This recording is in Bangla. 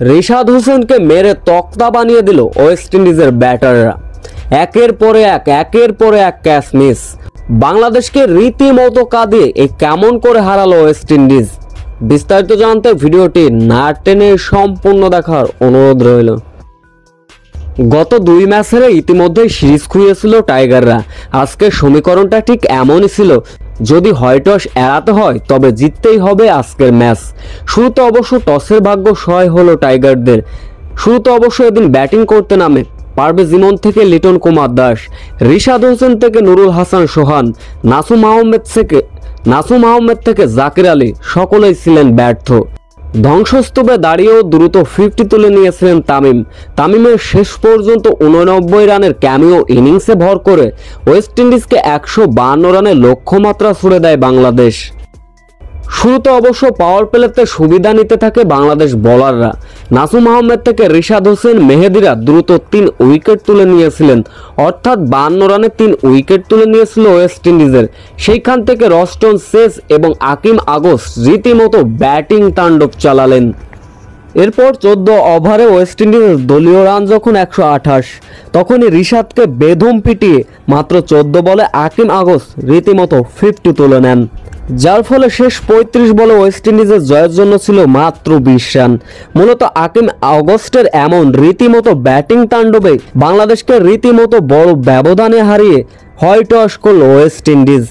রিশাদ হোসেনকে মেরে তক্তা বানিয়ে দিল ওয়েস্ট ইন্ডিজের ব্যাটাররা। একের পরে এক ক্যাচ মিস। বাংলাদেশকে রীতিমতো কাঁদিয়ে এই কেমন করে হারালো ওয়েস্ট ইন্ডিজ। বিস্তারিত জানতে ভিডিওটি না টেনে সম্পূর্ণ দেখার অনুরোধ রইল। গত 2 ম্যাচে ইতিমধ্যেই সিরিজ খুইয়েছিল টাইগাররা। আজকে সমীকরণটা ঠিক এমনই ছিল, যদি হয় টস এড়াতে হয় তবে জিততেই হবে আজকের ম্যাচ। শুরুতে অবশ্য টসের ভাগ্য সহায় হলো টাইগারদের। শুরুতে অবশ্য এদিন ব্যাটিং করতে নামে পারভেজ ইমন থেকে লিটন কুমার দাস, রিশাদ হোসেন থেকে নুরুল হাসান সোহান, নাসুম আহমেদ থেকে জাকির আলী, সকলেই ছিলেন ব্যর্থ। ধ্বংসস্তূপে দাঁড়িয়েও দ্রুত 50 তুলে নিয়েছিলেন তামিমের শেষ পর্যন্ত 89 রানের ক্যামিও ইনিংসে ভর করে ওয়েস্ট ইন্ডিজকে 152 রানের লক্ষ্যমাত্রা ছুড়ে দেয় বাংলাদেশ। শুরুতে অবশ্য পাওয়ার প্লেতে সুবিধা নিতে থাকে বাংলাদেশ বোলাররা। নাসুম আহমেদ থেকে রিশাদ হোসেন মেহেদিরা দ্রুত 3 উইকেট তুলে নিয়েছিলেন, অর্থাৎ 52 রানে 3 উইকেট তুলে নিয়েছিল ওয়েস্ট ইন্ডিজের। সেইখান থেকে রস্টন চেস এবং আকিম আগস্ট রীতিমতো ব্যাটিং তাণ্ডব চালালেন। এরপর 14 ওভারে ওয়েস্ট ইন্ডিজের দলীয় রান যখন 128, তখনই রিশাদকে বেদম পিটিয়ে মাত্র 14 বলে আকিম আগস্ট রীতিমতো 50 তুলে নেন, যার ফলে শেষ 35 বলে ওয়েস্ট ইন্ডিজের জয়ের জন্য ছিল মাত্র 20 রান। মূলত আকিম আগস্টের এমন রীতিমতো ব্যাটিং তাণ্ডবে বাংলাদেশকে রীতিমতো বড় ব্যবধানে হারিয়ে হয় টস করল ওয়েস্ট ইন্ডিজ।